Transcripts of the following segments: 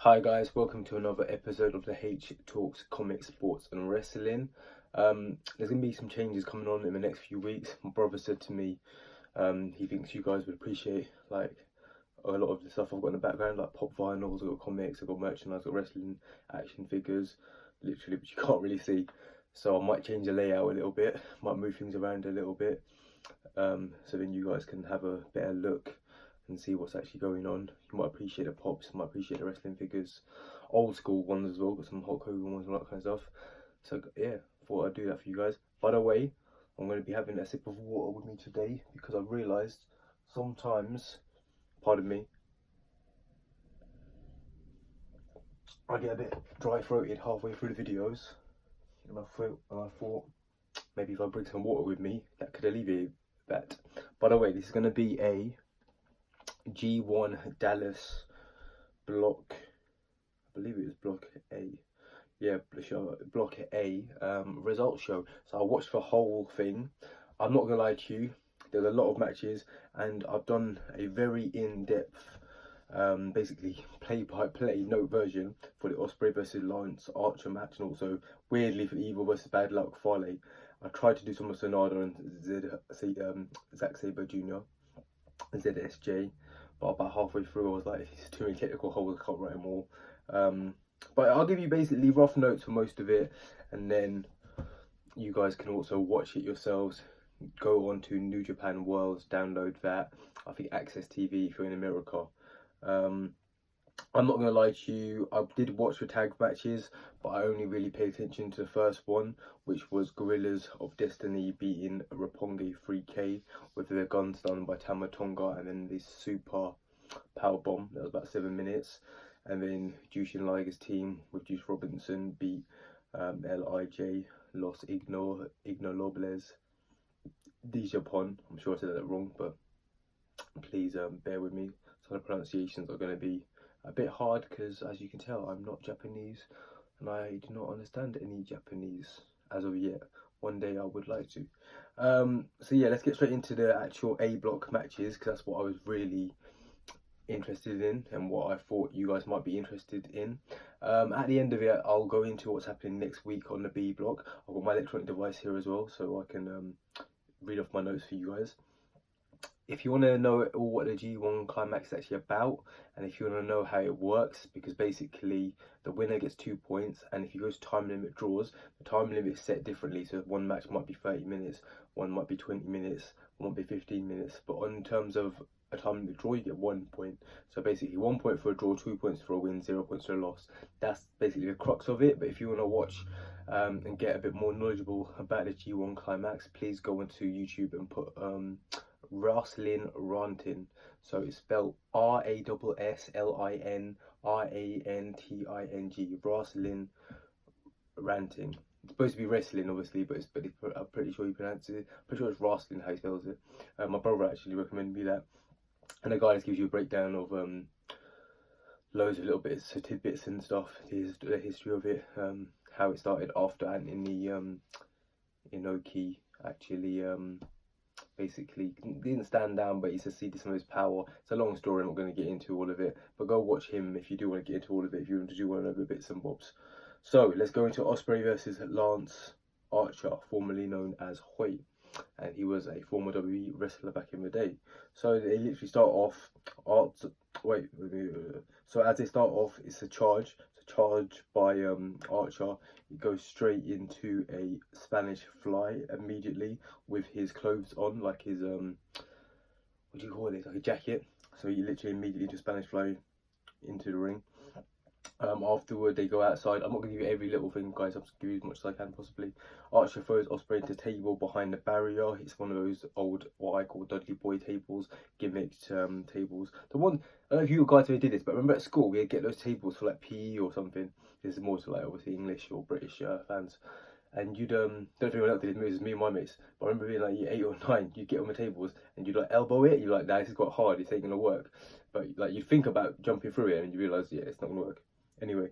Hi guys, welcome to another episode of the H Talks Comics, Sports and Wrestling. There's going to be some changes coming on in the next few weeks. My brother said to me he thinks you guys would appreciate like a lot of the stuff I've got in the background, like pop vinyls, I've got comics, I've got merchandise, I've got wrestling action figures, literally, but you can't really see. So I might change the layout a little bit, might move things around a little bit, so then you guys can have a better look and see what's actually going on. You might appreciate the pops, you might appreciate the wrestling figures, old school ones as well, got some Hulk Hogan ones and all that kind of stuff. So yeah, thought I'd do that for you guys. By the way, I'm going to be having a sip of water with me today because I've realised sometimes, pardon me, I get a bit dry throated halfway through the videos, and I thought maybe if I bring some water with me, that could alleviate that. By the way, this is going to be a G1 Dallas block, I believe it was block A, yeah, block A results show. So I watched the whole thing. I'm not gonna lie to you, there's a lot of matches and I've done a very in-depth basically play-by-play note version for the Ospreay versus Lance Archer match, and also weirdly for the Evil versus Bad Luck Fale. I tried to do some of Sonata and Zack Sabre Jr. and ZSJ, but about halfway through I was like, it's too many technical holes, I can't write them all. But I'll give you basically rough notes for most of it, and then you guys can also watch it yourselves. Go on to New Japan Worlds, download that. I think Access TV if you're in America. I'm not gonna lie to you, I did watch the tag matches, but I only really paid attention to the first one, which was Gorillas of Destiny beating Roppongi 3K with their guns done by Tama Tonga, and then this super power bomb that was about 7 minutes, and then Jushin Liger's team with Juice Robinson beat LIJ Los Ignobles de Japon. I'm sure I said that wrong, but please bear with me. Some of the pronunciations are going to be a bit hard because, as you can tell, I'm not Japanese and I do not understand any Japanese as of yet. One day I would like to. So yeah, let's get straight into the actual A block matches, because that's what I was really interested in and what I thought you guys might be interested in. At the end of it, I'll go into what's happening next week on the B block. I've got my electronic device here as well, so I can read off my notes for you guys. If you want to know all what the G1 Climax is actually about, and if you want to know how it works, because basically the winner gets 2 points, and if you go to time limit draws, the time limit is set differently. So one match might be 30 minutes, one might be 20 minutes, one might be 15 minutes. But in terms of a time limit draw, you get 1 point. So basically 1 point for a draw, 2 points for a win, 0 points for a loss. That's basically the crux of it. But if you want to watch and get a bit more knowledgeable about the G1 Climax, please go onto YouTube and put Wrestling Ranting. So it's spelled RASSLIN RANTING. Wrestling Ranting. It's supposed to be wrestling, obviously, but I'm pretty sure you pronounce it. Pretty sure it's wrestling how he spells it. My brother actually recommended me that, and the guy just gives you a breakdown of loads of little bits, so tidbits and stuff. The history of it, how it started after Anthony Inoki actually basically didn't stand down, but he succeeded some of his power. It's a long story, I'm not going to get into all of it, but go watch him if you do want to get into all of it, if you do want to know the bits and bobs. So let's go into Ospreay versus Lance Archer, formerly known as Hoyt, and he was a former WWE wrestler back in the day. So they literally start off, so as they start off, it's a charge by Archer. He goes straight into a Spanish fly immediately with his clothes on, like his what do you call it, like a jacket. So he literally immediately into Spanish fly into the ring. Afterward they go outside. I'm not going to give you every little thing, guys, I'm just going to give you as much as I can possibly. Archer throws Ospreay into table behind the barrier. It's one of those old, what I call Dudley Boy tables, gimmicked tables. The one, I don't know if you guys ever did this, but remember at school we'd get those tables for like PE or something. This is more to like obviously English or British fans. And you'd don't know if anyone else did it, it was me and my mates, but I remember being like year 8 or 9, you'd get on the tables and you'd like elbow it. You're like, nah, this is quite hard, it's ain't gonna work. But like you think about jumping through it and you realise, yeah, it's not gonna work. Anyway,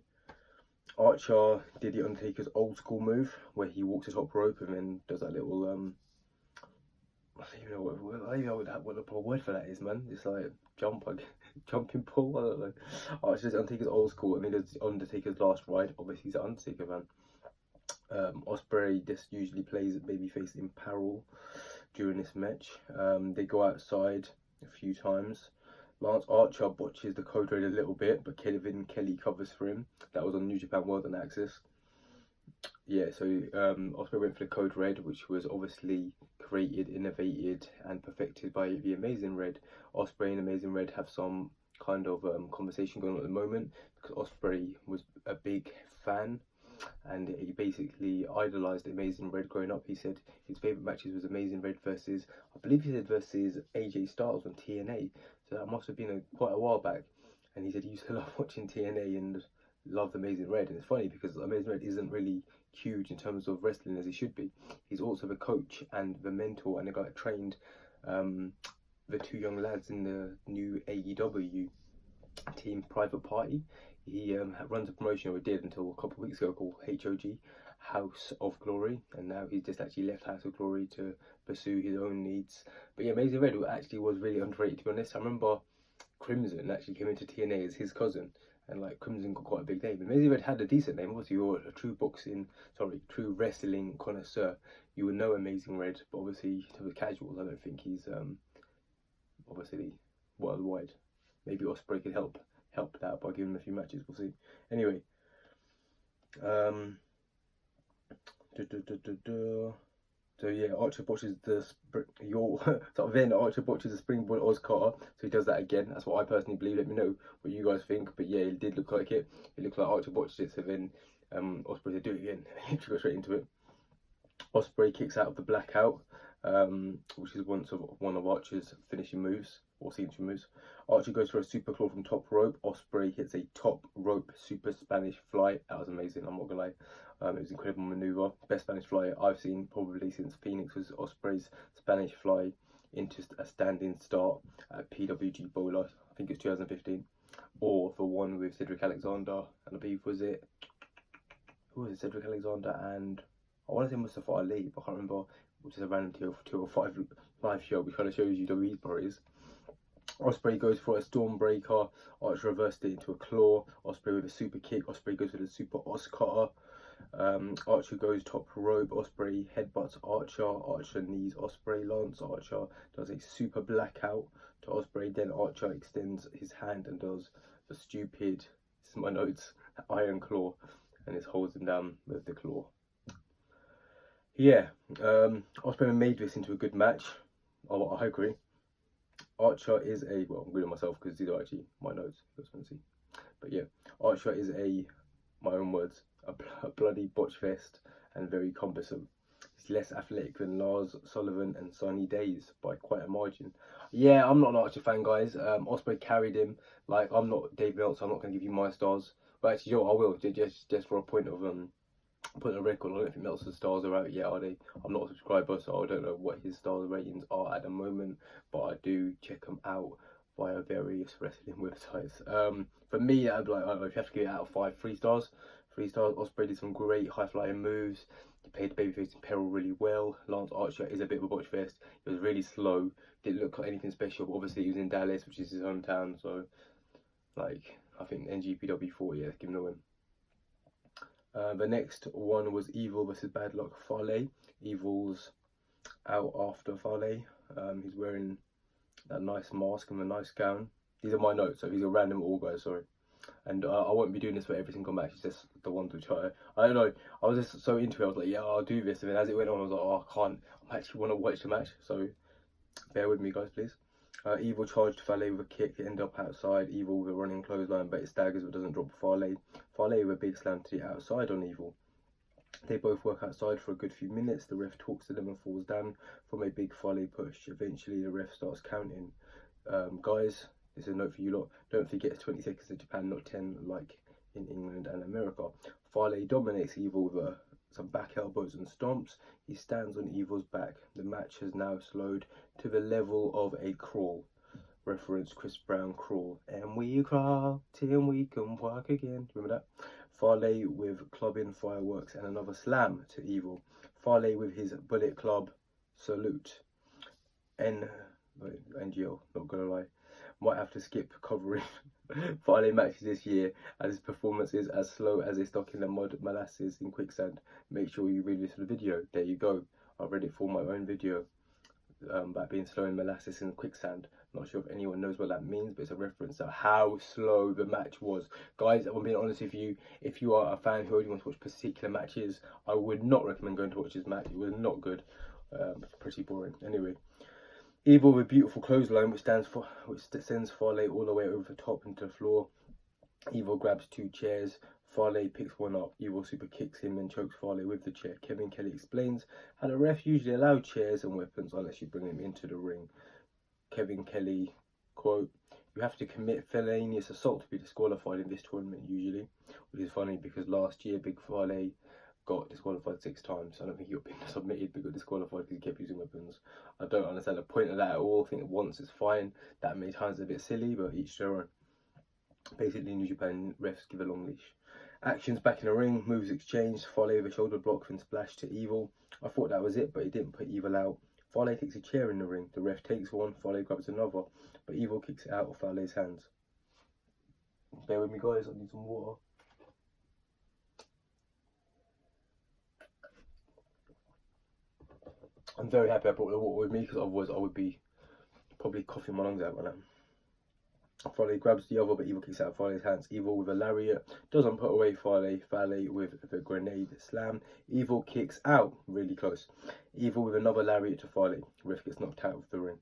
Archer did the Undertaker's old school move where he walks the top rope and then does that little I don't even know what the proper word for that is, man. It's like jumping pull, I don't know. Archer's Undertaker's old school. I mean, it's Undertaker's last ride. Obviously, he's an Undertaker fan. Ospreay just usually plays babyface in peril during this match. They go outside a few times. Lance Archer botches the code red a little bit, but Kevin Kelly covers for him. That was on New Japan World and Axis. Yeah, so Ospreay went for the code red, which was obviously created, innovated, and perfected by the Amazing Red. Ospreay and Amazing Red have some kind of conversation going on at the moment, because Ospreay was a big fan and he basically idolized Amazing Red growing up. He said his favorite matches was Amazing Red versus, I believe he said versus AJ Styles on TNA, so that must have been quite a while back. And he said he used to love watching TNA and loved Amazing Red. And it's funny because Amazing Red isn't really huge in terms of wrestling as he should be. He's also the coach and the mentor and the guy that trained the two young lads in the new AEW team, Private Party. He runs a promotion, or did until a couple of weeks ago, called HOG, House of Glory, and now he's just actually left House of Glory to pursue his own needs. But yeah, Amazing Red actually was really underrated, to be honest. I remember Crimson actually came into TNA as his cousin, and like Crimson got quite a big name. Amazing Red had a decent name. Obviously, you're a true wrestling connoisseur, you would know Amazing Red, but obviously to the casuals, I don't think he's obviously worldwide. Maybe Ospreay could help out by giving him a few matches, we'll see. Anyway, so yeah, Archer botches the Archer botches the springboard Oz Carter, so he does that again. That's what I personally believe. Let me know what you guys think. But yeah, it did look like it. It looked like Archer botched it, so then Ospreay said do it again. He got straight into it. Ospreay kicks out of the blackout, which is one of Archer's finishing moves or signature moves. Archer goes for a super claw from top rope. Ospreay hits a top rope super Spanish fly. That was amazing, I'm not gonna lie. It was an incredible maneuver. Best Spanish fly I've seen probably since Phoenix was Ospreay's Spanish fly into a standing start at PWG Bola. I think it's 2015. Or the one with Cedric Alexander, and I believe who was it? Cedric Alexander and I want to say Mustafa Ali, but I can't remember, which is a random 205 live show, which kind of shows you WWE's priorities. Ospreay goes for a Stormbreaker. Archer reversed it into a claw. Ospreay with a super kick. Ospreay goes for the super Oz Cutter. Archer goes top rope. Ospreay headbutts Archer. Archer knees Ospreay. Lance Archer does a super blackout to Ospreay. Then Archer extends his hand and does the stupid, this is my notes, iron claw, and it holds him down with the claw. Yeah, Ospreay made this into a good match. I agree. Archer is well, I'm reading myself because these are actually my notes, but yeah, Archer is my own words, a bloody botch fest and very cumbersome. He's less athletic than Lars Sullivan and Sunny Days by quite a margin. Yeah, I'm not an Archer fan, guys. Ospreay carried him. Like, I'm not Dave Meltzer, I'm not going to give you my stars. But actually, I will, just for a point of put a record. I don't think Meltzer's stars are out yet, are they? I'm not a subscriber, so I don't know what his stars ratings are at the moment, but I do check them out via various wrestling websites. For me, I'd be like, I don't know, if you have to give it out of 5, 3 stars. 3 stars. Ospreay did some great high flying moves. He played babyface in peril really well. Lance Archer is a bit of a botch fest. It was really slow. Didn't look like anything special. But obviously, he was in Dallas, which is his hometown, so like I think NJPW 40, yeah, give him a win. The next one was Evil versus Bad Luck Fale. Evil's out after Fale. He's wearing that nice mask and a nice gown. These are my notes, so these are random all guys, sorry. And I won't be doing this for every single match, it's just the ones which I don't know, I was just so into it, I was like, yeah, I'll do this. And then as it went on, I was like, oh, I can't, I actually want to watch the match, so bear with me, guys, please. Evil charged Fale with a kick, it ended up outside. Evil with a running clothesline, but it staggers but doesn't drop Fale. Fale with a big slam to the outside on Evil. They both work outside for a good few minutes. The ref talks to them and falls down from a big Fale push. Eventually the ref starts counting. Guys, this is a note for you lot. Don't forget it's 20 seconds in Japan, not 10 like in England and America. Fale dominates Evil with some back elbows and stomps. He stands on Evil's back. The match has now slowed to the level of a crawl. Reference Chris Brown crawl. And we crawl till we can walk again. Remember that? Fale with clubbing fireworks and another slam to Evil. Fale with his Bullet Club salute. NGL, not gonna lie. Might have to skip covering Farley matches this year as his performance is as slow as a stock in the mud molasses in quicksand. Make sure you read this for the video. There you go. I read it for my own video about being slow in molasses in quicksand. Not sure if anyone knows what that means, but it's a reference to how slow the match was. Guys, I'm being honest with you, if you are a fan who only wants to watch particular matches, I would not recommend going to watch this match. It was not good. It's pretty boring. Anyway, Evil with a beautiful clothesline which sends Farley all the way over the top into the floor. Evil grabs 2 chairs. Farley picks one up. Evil super kicks him and chokes Farley with the chair. Kevin Kelly explains how the ref usually allow chairs and weapons unless you bring them into the ring. Kevin Kelly, quote, "You have to commit felonious assault to be disqualified in this tournament usually," which is funny because last year Big Farley got disqualified 6 times. I don't think he got submitted but got disqualified because he kept using weapons. I don't understand the point of that at all. I think once is fine. That many times is a bit silly, but each their own. Basically, New Japan refs give a long leash. Actions back in the ring, moves exchanged. Farley with a shoulder block and splash to Evil. I thought that was it, but he didn't put Evil out. Farley takes a chair in the ring. The ref takes one. Farley grabs another, but Evil kicks it out of Farley's hands. Bear with me, guys. I need some water. I'm very happy I brought the water with me because otherwise I would be probably coughing my lungs out right now. Farley grabs the other, but Evil kicks out of Farley's hands. Evil with a lariat doesn't put away Farley. Farley with the grenade slam. Evil kicks out, really close. Evil with another lariat to Farley. Ref gets knocked out of the ring.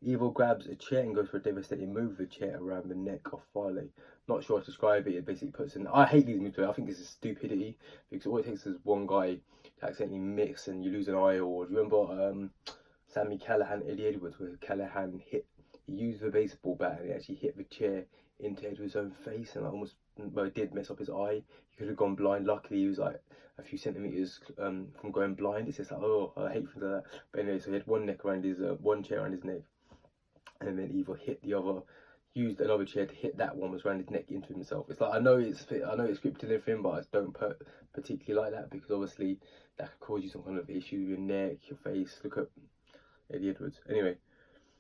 Evil grabs a chair and goes for a devastating move with the chair around the neck of Farley. Not sure how to describe it. It basically puts in. I hate these moves. I think this is stupidity because all it takes is one guy to accidentally mix and you lose an eye. Or do you remember Sammy Callahan, Eddie Edwards, where Callahan hit? He used the baseball bat and he actually hit the chair into Edwards' own face and almost, well, it did mess up his eye. He could have gone blind. Luckily, he was like a few centimeters from going blind. It's just like, oh, I hate things like that. But anyway, so he had one neck around his, one chair around his neck, and then Evil hit the other, used another chair to hit that one, was around his neck into himself. It's like I know it's scripted and everything, but I don't particularly like that because obviously that could cause you some kind of issue with your neck, your face. Look at Eddie Edwards. Anyway.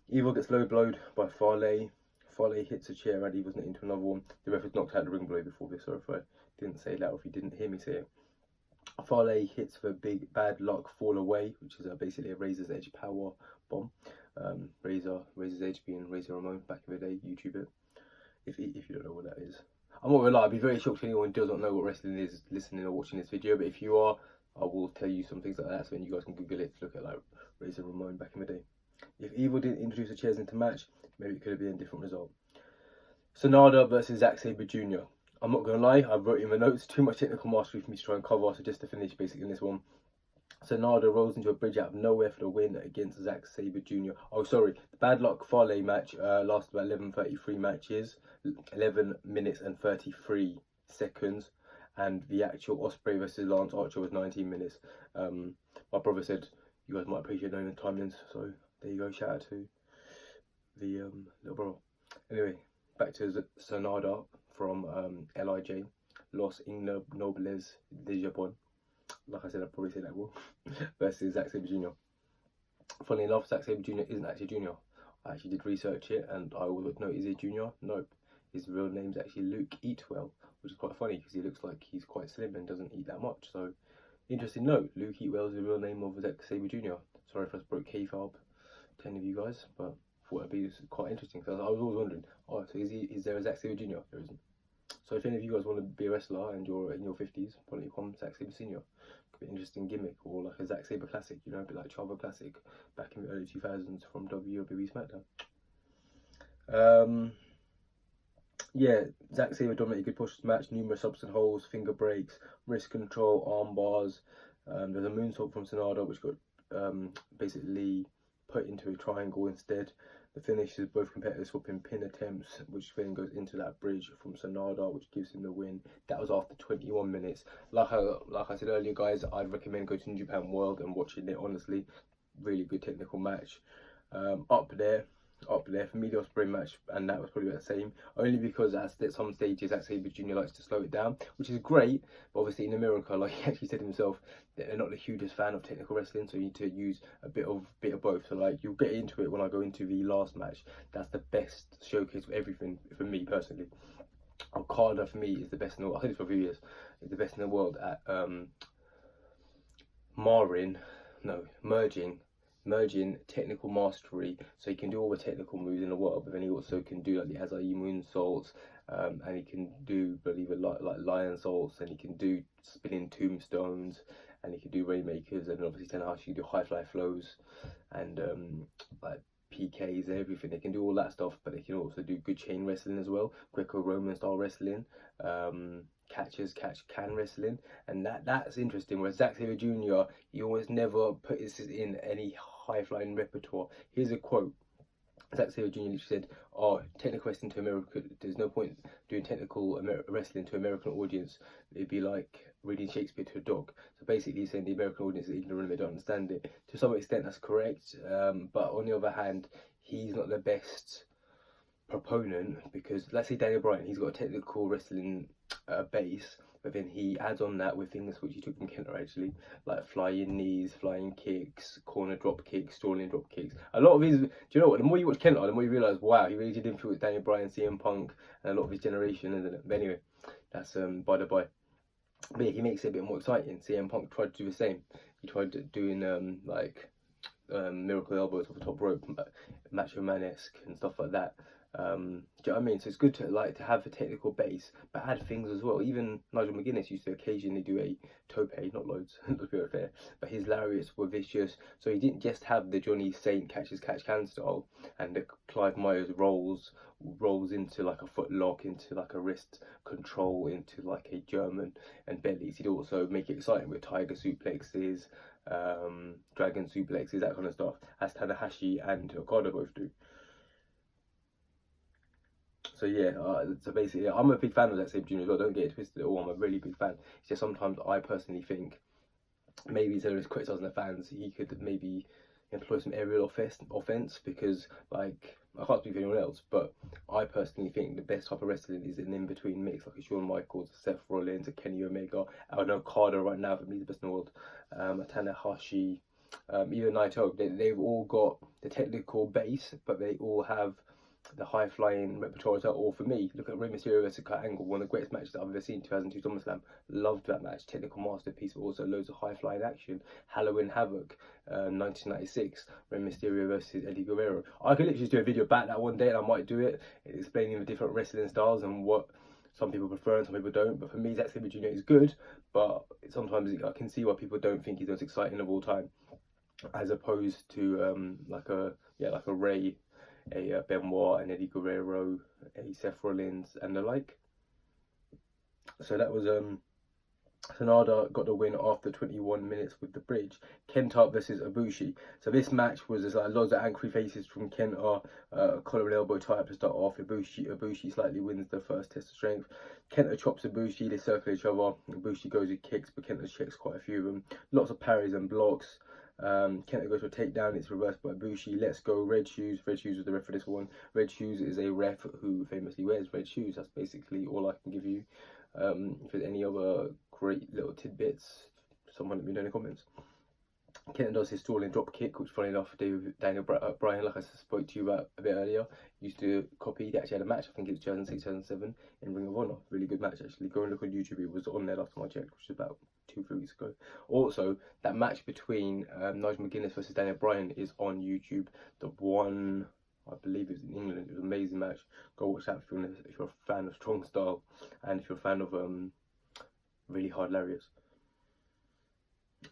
Evil gets low blowed by Farley. Farley hits a chair and Evil's into another one. The ref was knocked out the ring below before this, so if I didn't say that or if you didn't hear me say it. Farley hits the big bad luck fall away, which is basically a Razor's Edge power bomb. Razor's Edge being Razor Ramon back in the day. YouTube it if you don't know what that is. I'm not gonna lie, I'd be very shocked if anyone doesn't know what wrestling is listening or watching this video, but if you are, I will tell you some things like that so then you guys can Google it to look at like Razor Ramon back in the day. If Evil didn't introduce the chairs into match, maybe it could have been a different result. Sonada versus Zack Sabre Jr. I'm not going to lie, I wrote in my notes, too much technical mastery for me to try and cover, so just to finish basically in this one. Sonada rolls into a bridge out of nowhere for the win against Zack Sabre Jr. Oh, sorry, the Bad Luck Farley match lasted about 11:33 matches, 11 minutes and 33 seconds, and the actual Ospreay versus Lance Archer was 19 minutes. My brother said you guys might appreciate knowing the timings, so there you go, shout out to the little brother. Anyway, back to Sonada from LIJ, Los Ignobles de Japón. Like I said, I'd probably say that wrong. Versus Zack Sabre Jr. Funny enough, Zack Sabre Jr. isn't actually junior. I actually did research it and I would know, is he junior? Nope. His real name's actually Luke Eatwell, which is quite funny because he looks like he's quite slim and doesn't eat that much. So, interesting note, Luke Eatwell is the real name of Zack Sabre Jr. Sorry if I broke kayfabe to any of you guys, but I thought it'd be quite interesting because I was always wondering, oh, so is there a Zack Sabre Jr.? There isn't. So if any of you guys want to be a wrestler and you're in your 50s, why don't you become Zack Sabre Senior? Could be an interesting gimmick, or like a Zack Sabre Classic, you know, a bit like Chavo Classic back in the early 2000s from WWE SmackDown. Yeah, Zack Sabre dominated good pushes match, numerous substance holds, finger breaks, wrist control, arm bars. There's a moonsault from Sonada which got basically put into a triangle instead. The finish is both competitors swapping pin attempts, which then goes into that bridge from Sonada, which gives him the win. That was after 21 minutes. Like I said earlier, guys, I'd recommend going to New Japan World and watching it, honestly. Really good technical match. Up there, up there. For me, the Ospreay match and that was probably about the same, only because at some stages Zack Sabre Jr. likes to slow it down, which is great, but obviously in America, like he actually said himself, they're not the hugest fan of technical wrestling, so you need to use a bit of both. So like, you'll get into it when I go into the last match. That's the best showcase for everything for me personally. Okada for me is the best in the world. I think it's for a few years. Is the best in the world at merging technical mastery, so he can do all the technical moves in the world, but then he also can do like the Azai moonsaults, and he can do, believe it, like lion salts, and he can do spinning tombstones, and he can do rainmakers, and obviously Tanahashi do high fly flows, and like PKs, everything. They can do all that stuff, but they can also do good chain wrestling as well, Greco-Roman style wrestling, catch-can wrestling, and that's interesting. Whereas Zack Sabre Jr., he always never puts in any high-flying repertoire. Here's a quote. Zack Sabre Jr. literally said, "Oh, technical wrestling to America, there's no point doing technical wrestling to American audience. It'd be like reading Shakespeare to a dog." So basically he's saying the American audience is ignorant, they don't understand it. To some extent that's correct, but on the other hand, he's not the best proponent, because let's say Daniel Bryan, he's got a technical wrestling base, but then he adds on that with things which he took from Kenta actually, like flying knees, flying kicks, corner drop kicks, stalling drop kicks. A lot of his, do you know what, the more you watch Kenta, the more you realise, wow, he really did influence Daniel Bryan, CM Punk, and a lot of his generation, isn't it? But anyway, that's by the by. But yeah, he makes it a bit more exciting. CM Punk tried to do the same. He tried doing miracle elbows off the top rope, Macho Man-esque and stuff like that. Do you know what I mean? So it's good to have a technical base, but add things as well. Even Nigel McGuinness used to occasionally do a tope, not loads, let's be fair, but his lariats were vicious. So he didn't just have the Johnny Saint catch-can style and the Clive Myers rolls into like a foot lock, into like a wrist control, into like a German and bellies. He'd also make it exciting with tiger suplexes, dragon suplexes, that kind of stuff, as Tanahashi and Okada both do. So yeah, so basically, yeah, I'm a big fan of Zack Sabre Jr. as well. Don't get it twisted at all. I'm a really big fan. It's just sometimes I personally think maybe instead of criticising the fans, he could maybe employ some aerial offense, because like, I can't speak for anyone else, but I personally think the best type of wrestling is an in-between mix, like a Shawn Michaels, a Seth Rollins, a Kenny Omega. I know Okada right now for me is the best in the world. A Tanahashi, even Naito. They've all got the technical base, but they all have the high flying repertoire as well. Or for me, look at Rey Mysterio versus Kurt Angle, one of the greatest matches I've ever seen, 2002 SummerSlam. Loved that match, technical masterpiece, but also loads of high flying action. Halloween Havoc, 1996, Rey Mysterio versus Eddie Guerrero. I could literally just do a video about that one day, and I might do it, explaining the different wrestling styles and what some people prefer and some people don't. But for me, Zack Sabre Jr. is good, but sometimes I can see why people don't think he's the most exciting of all time, as opposed to like a Ray, a Benoit, an Eddie Guerrero, a Seth Rollins, and the like. So that was Sanada got the win after 21 minutes with the bridge. Kenta versus Ibushi. So this match was like loads of angry faces from Kenta, collar and elbow tie up to start off. Ibushi slightly wins the first test of strength. Kenta chops Ibushi, they circle each other. Ibushi goes with kicks, but Kenta checks quite a few of them. Lots of parries and blocks. Kenta goes for a takedown, it's reversed by Ibushi. Let's go, Red Shoes. Red Shoes was the ref for this one. Red Shoes is a ref who famously wears red shoes. That's basically all I can give you. If there's any other great little tidbits, someone let me know in the comments. Kenta does his stalling drop kick, which funny enough, Daniel Bryan, like I spoke to you about a bit earlier, used to copy. They actually had a match, I think it was 2006, 2007, in Ring of Honor. Really good match actually. Go and look on YouTube, it was on there last time I checked, which was about 2-3 weeks ago. Also, that match between Nigel McGuinness versus Daniel Bryan is on YouTube. The one, I believe it was in England. It was an amazing match. Go watch that if you're a fan of strong style, and if you're a fan of really hard lariats.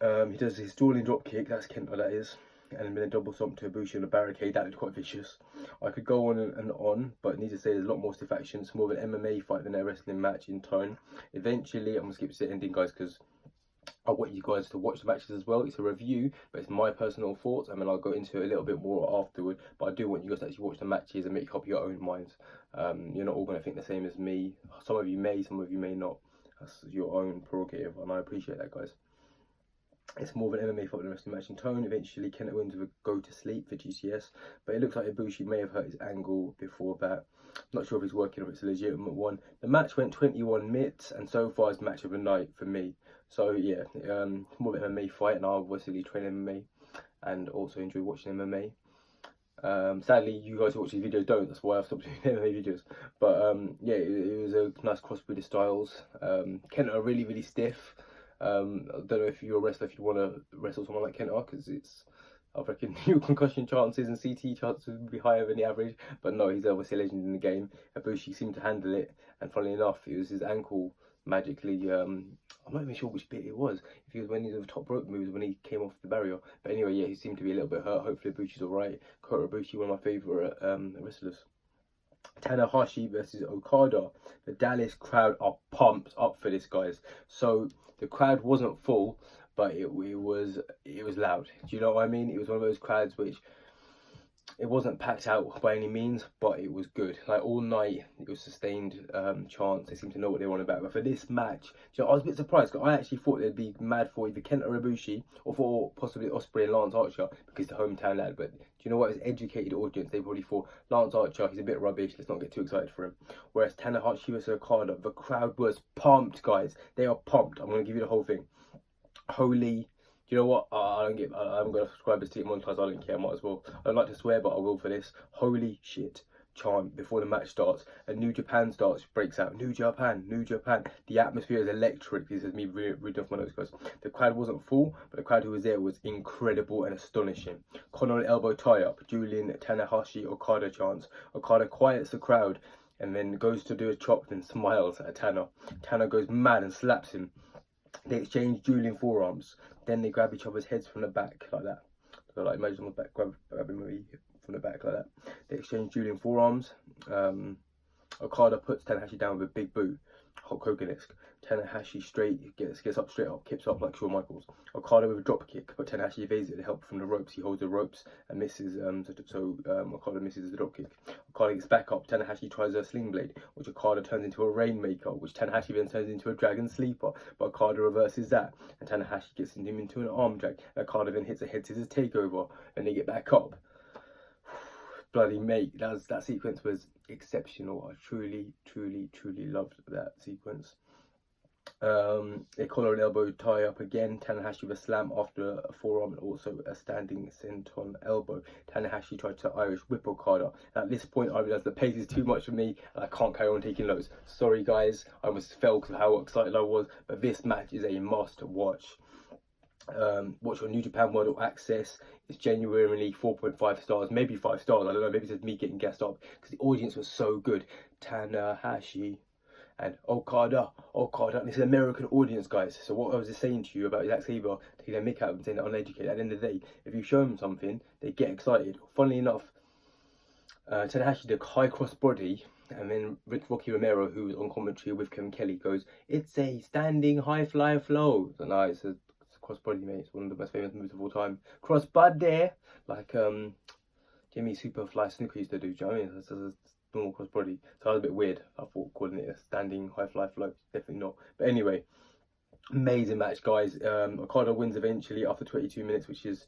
He does his stalling drop kick, that's Kenta, that is, and then a double stomp to Ibushi on a barricade. That looked quite vicious. I could go on and on, but I need to say there's a lot more stiff action. It's more of an MMA fight than a wrestling match in tone. Eventually, I'm going to skip to the ending, guys, because I want you guys to watch the matches as well. It's a review, but it's my personal thoughts, and then I'll go into it a little bit more afterward. But I do want you guys to actually watch the matches and make up your own minds. You're not all going to think the same as me. Some of you may, some of you may not. That's your own prerogative, and I appreciate that, guys. It's more of an MMA fight than a wrestling match in tone. Eventually, Kenta wins with a go to sleep for GCS, but it looks like Ibushi may have hurt his ankle before that. Not sure if he's working or if it's a legitimate one. The match went 21 minutes, and so far it's match of the night for me. So yeah, more of an MMA fight, and I obviously train MMA and also enjoy watching MMA. Sadly, you guys who watch these videos don't. That's why I've stopped doing MMA videos. But yeah, it was a nice crossbreed of styles. Kenta are really stiff. I don't know if you're a wrestler, if you want to wrestle someone like Kenta, because I reckon your concussion chances and CT chances would be higher than the average. But no, he's obviously a legend in the game. Ibushi seemed to handle it, and funnily enough, it was his ankle magically. I'm not even sure which bit it was. If he was when he was top rope moves when he came off the barrier. But anyway, yeah, he seemed to be a little bit hurt. Hopefully, Ibushi's alright. Kota Ibushi, one of my favourite wrestlers. Tanahashi versus Okada. The Dallas crowd are pumped up for this, guys. So the crowd wasn't full, but it was loud. Do you know what I mean? It was one of those crowds which it wasn't packed out by any means, but it was good. Like all night, it was sustained chants. They seemed to know what they wanted about. But for this match, you know, I was a bit surprised because I actually thought they'd be mad for either Kenta or Ibushi, or for possibly Ospreay and Lance Archer because the hometown lad. But do you know what? As an educated audience, they probably thought Lance Archer, he's a bit rubbish. Let's not get too excited for him. Whereas Tanahashi versus Okada, the crowd was pumped, guys. They are pumped. I'm gonna give you the whole thing. Holy. Do you know what? I'm going to subscribe to it monetize. I don't care. I might as well. I don't like to swear, but I will for this. Holy shit. Chant before the match starts. And New Japan breaks out. New Japan, New Japan. The atmosphere is electric. This is me reading off my notes, guys. The crowd wasn't full, but the crowd who was there was incredible and astonishing. Collar and elbow tie up. Julian Tanahashi Okada chants. Okada quiets the crowd and then goes to do a chop and smiles at Tana. Tana goes mad and slaps him. They exchange dueling forearms. Then they grab each other's heads from the back like that. So like imagine on the back, grabbing me from the back like that. They exchange dueling forearms. Okada puts Tanahashi down with a big boot, Hulk Hogan-esque. Tanahashi gets up straight up, kips up like Shawn Michaels. Okada with a drop kick, but Tanahashi evades it with help from the ropes. He holds the ropes and misses. Okada misses the drop kick. Okada gets back up. Tanahashi tries a sling blade, which Okada turns into a rainmaker, which Tanahashi then turns into a dragon sleeper. But Okada reverses that, and Tanahashi gets him into an arm drag. And Okada then hits a head scissors takeover, and they get back up. Bloody mate, that sequence was exceptional. I truly loved that sequence. A collar and elbow tie up again. Tanahashi with a slam after a forearm and also a standing senton elbow. Tanahashi tried to Irish whip Okada. At this point, I realised the pace is too much for me and I can't carry on taking notes. Sorry guys, I almost fell because of how excited I was, but this match is a must watch. Watch on New Japan World Access. It's genuinely 4.5 stars, maybe 5 stars. I don't know, maybe it's just me getting gassed up because the audience was so good. Tanahashi and Okada. And it's an American audience, guys. So what I was just saying to you about Zack Sabre taking their mick out and saying they're uneducated, at the end of the day, if you show them something, they get excited. Funnily enough, Tanahashi did a high cross body, and then Rocky Romero, who was on commentary with Kevin Kelly, goes, "It's a standing high fly flow." So no, it's a cross body, mate. It's one of the most famous moves of all time. Cross body, like Jimmy Superfly Snooker used to do. Do you know what I mean? It's a normal cross body. So I was a bit weird. I thought calling it a standing high fly flow. Definitely not. But anyway, amazing match, guys. Okada wins eventually after 22 minutes, which is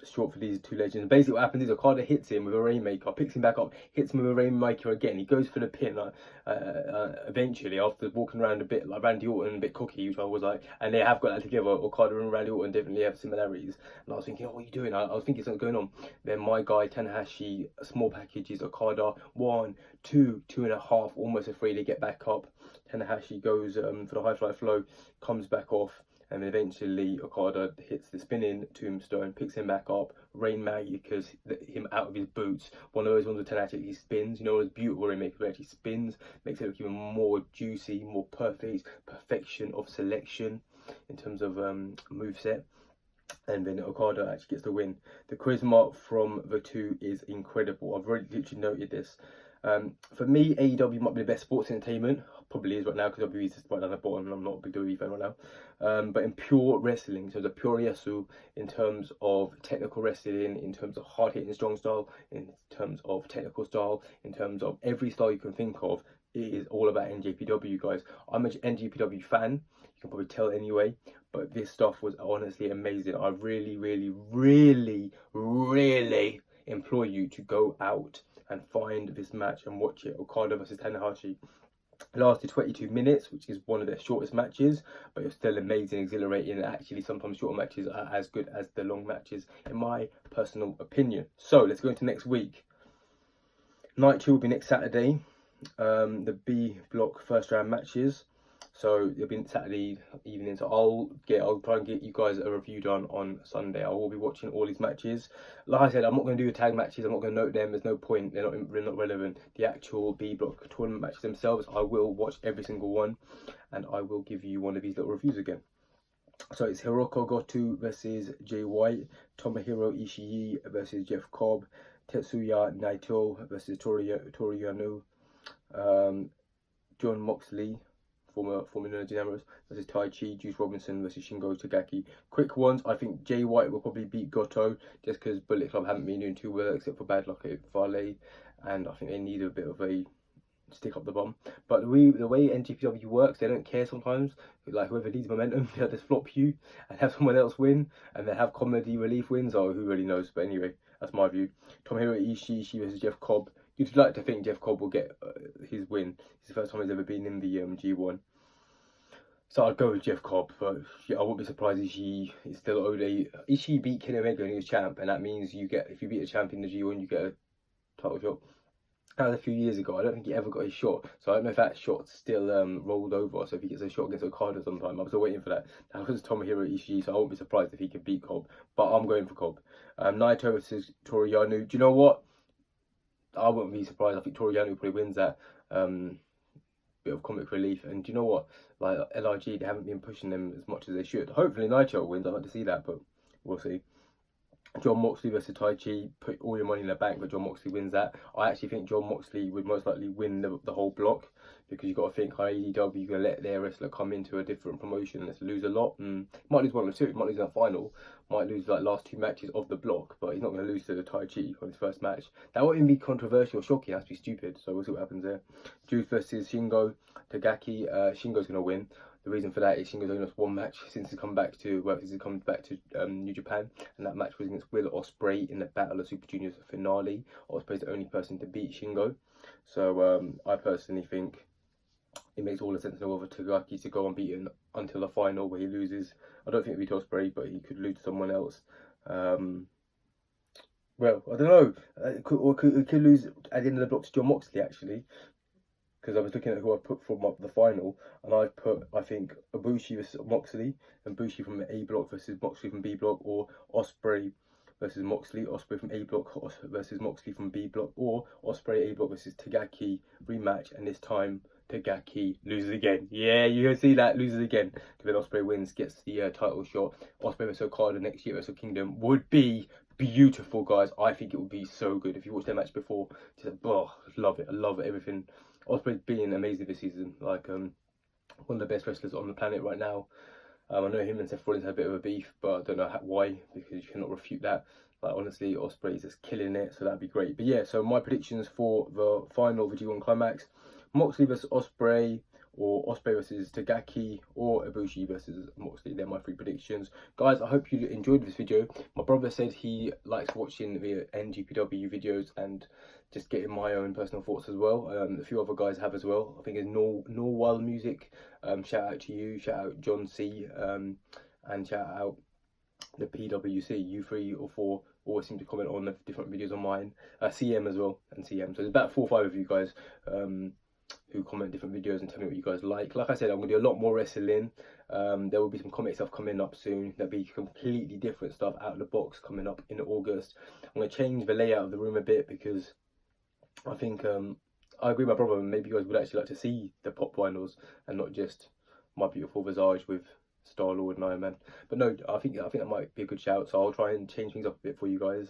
short for these two legends. Basically what happens is Okada hits him with a rainmaker, picks him back up, hits him with a rainmaker again. He goes for the pin eventually after walking around a bit like Randy Orton, a bit cocky, which I was like, and they have got that together. Okada and Randy Orton definitely have similarities, and I was thinking, oh, what are you doing? I was thinking something's going on. Then my guy Tanahashi, small packages Okada, 1, 2, 2.5, almost a 3. They get back up. Tanahashi goes for the high fly flow, comes back off. And then eventually Okada hits the spinning tombstone, picks him back up, rainmakers him out of his boots. One of those ones with Tanahashi, he spins. You know, it's beautiful rainmaker, but actually spins, makes it look even more juicy, more perfect, perfection of selection in terms of moveset. And then Okada actually gets the win. The charisma from the two is incredible. I've really literally noted this. For me, AEW might be the best sports entertainment. Probably is right now because WWE is just right down the bottom and I'm not a big WWE fan right now. But in pure wrestling, so the pure yasu, in terms of technical wrestling, in terms of hard hitting strong style, in terms of technical style, in terms of every style you can think of, it is all about NJPW, guys. I'm an NJPW fan, you can probably tell anyway, but this stuff was honestly amazing. I really, really, really, really implore you to go out and find this match and watch it. Okada versus Tanahashi. It lasted 22 minutes, which is one of their shortest matches, but it's still amazing, exhilarating, and actually sometimes shorter matches are as good as the long matches, in my personal opinion. So let's go into next week. Night 2 will be next Saturday. The B block first round matches. So it'll be Saturday evening. So I'll try and get you guys a review done on Sunday. I will be watching all these matches. Like I said, I'm not going to do the tag matches. I'm not going to note them. There's no point. They're not relevant. The actual B block tournament matches themselves, I will watch every single one, and I will give you one of these little reviews again. So it's Hiroko Goto versus Jay White, Tomohiro Ishii versus Jeff Cobb, Tetsuya Naito versus Toru Yano, John Moxley, former Ninja versus Tai Chi, Juice Robinson versus Shingo Takagi. Quick ones, I think Jay White will probably beat Goto just because Bullet Club haven't been doing too well except for bad luck at Fale, and I think they need a bit of a stick up the bum. But the way NJPW works, they don't care sometimes. Like whoever leads momentum, they'll just flop you and have someone else win, and they have comedy relief wins, or who really knows. But anyway, that's my view. Tomohiro Ishii versus Jeff Cobb. You'd like to think Jeff Cobb will get his win. It's the first time he's ever been in the G1. So I'd go with Jeff Cobb, but yeah, I wouldn't be surprised if Ishii is still owed a... Ishii beat Kenny Omega when he was champ, and that means you get, if you beat a champ in the G1, you get a title shot. That was a few years ago. I don't think he ever got his shot, so I don't know if that shot's still rolled over. So if he gets a shot against Okada sometime, I'm still waiting for that. That was Tomohiro Ishii, so I won't be surprised if he could beat Cobb. But I'm going for Cobb. Naito versus Toru Yano. Do you know what? I wouldn't be surprised. I think Toru Yano probably wins that. Bit of comic relief, and do you know what? Like LIG, they haven't been pushing them as much as they should. Hopefully Naito wins. I'd like to see that, but we'll see. John Moxley versus Tai Chi, put all your money in the bank, but John Moxley wins that. I actually think John Moxley would most likely win the whole block, because you've got to think AEW, you're going to let their wrestler come into a different promotion and lose a lot. Might lose one or two, might lose in the final, might lose like last two matches of the block, but he's not going to lose to the Tai Chi on his first match. That won't even be controversial or shocking, that's be stupid, so we'll see what happens there. Juice versus Shingo Takagi. Shingo's going to win. The reason for that is Shingo's only lost one match since he's come back to New Japan, and that match was against Will Ospreay in the Battle of Super Juniors finale. Ospreay's the only person to beat Shingo, so I personally think it makes all the sense in the world for Takagi to go unbeaten until the final where he loses. I don't think it'll be to Ospreay, but he could lose to someone else. Well, I don't know. He could lose at the end of the block to John Moxley actually. Because I was looking at who I put from the final, and I put, I think, Ibushi versus Moxley, and Ibushi from A block versus Moxley from B block, or Ospreay versus Moxley, Ospreay from A block versus Moxley from B block, or Ospreay A block versus Takagi rematch, and this time Takagi loses again. Yeah, you can see that, loses again. Then Ospreay wins, gets the title shot. Ospreay versus Okada next year versus Kingdom would be beautiful, guys. I think it would be so good. If you watched their match before, just love it. I love it, everything. Ospreay's been amazing this season, like one of the best wrestlers on the planet right now. I know him and Seth Rollins had a bit of a beef, but I don't know why, because you cannot refute that. Like honestly, Ospreay's just killing it, so that'd be great. But yeah, so my predictions for the final of the G1 Climax: Moxley versus Ospreay, or Ospreay versus Takagi, or Ibushi versus Moxley. They're my three predictions. Guys, I hope you enjoyed this video. My brother said he likes watching the NJPW videos and just getting my own personal thoughts as well. A few other guys have as well. I think it's Norwell Music. Shout out to you, shout out John C, and shout out the PWC. You 3 or 4 always seem to comment on the different videos on mine. CM as well, and CM. So there's about 4 or 5 of you guys who comment different videos and tell me what you guys like. Like I said, I'm going to do a lot more wrestling. There will be some comic stuff coming up soon. There'll be completely different stuff out of the box coming up in August. I'm going to change the layout of the room a bit, because I think I agree with my brother, maybe you guys would actually like to see the pop vinyls and not just my beautiful visage with Star-Lord and Iron Man. But no, I think that might be a good shout, so I'll try and change things up a bit for you guys.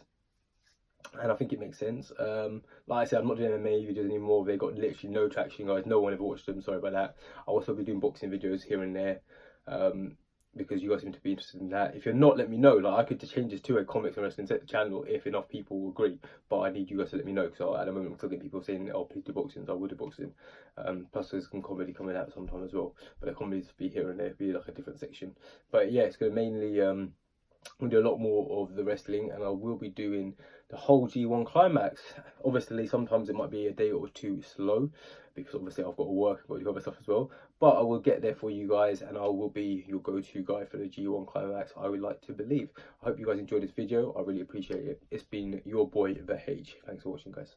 And I think it makes sense. Like I said, I'm not doing MMA videos anymore. They got literally no traction, guys. No one ever watched them. Sorry about that. I'll also be doing boxing videos here and there. because you guys seem to be interested in that. If you're not, let me know. Like, I could just change this to a comics and wrestling channel if enough people will agree. But I need you guys to let me know, because at the moment I'm still getting people saying, "Oh, please do boxing." So I will do boxing. Plus there's some comedy coming out sometime as well. But the comedies will be here and there, be like a different section. But yeah, it's going to mainly we'll do a lot more of the wrestling, and I will be doing the whole G1 climax. Obviously, sometimes it might be a day or two slow, because obviously I've got to work, I've got to do other stuff as well. But I will get there for you guys, and I will be your go-to guy for the G1 climax, I would like to believe. I hope you guys enjoyed this video. I really appreciate it. It's been your boy, The H. Thanks for watching, guys.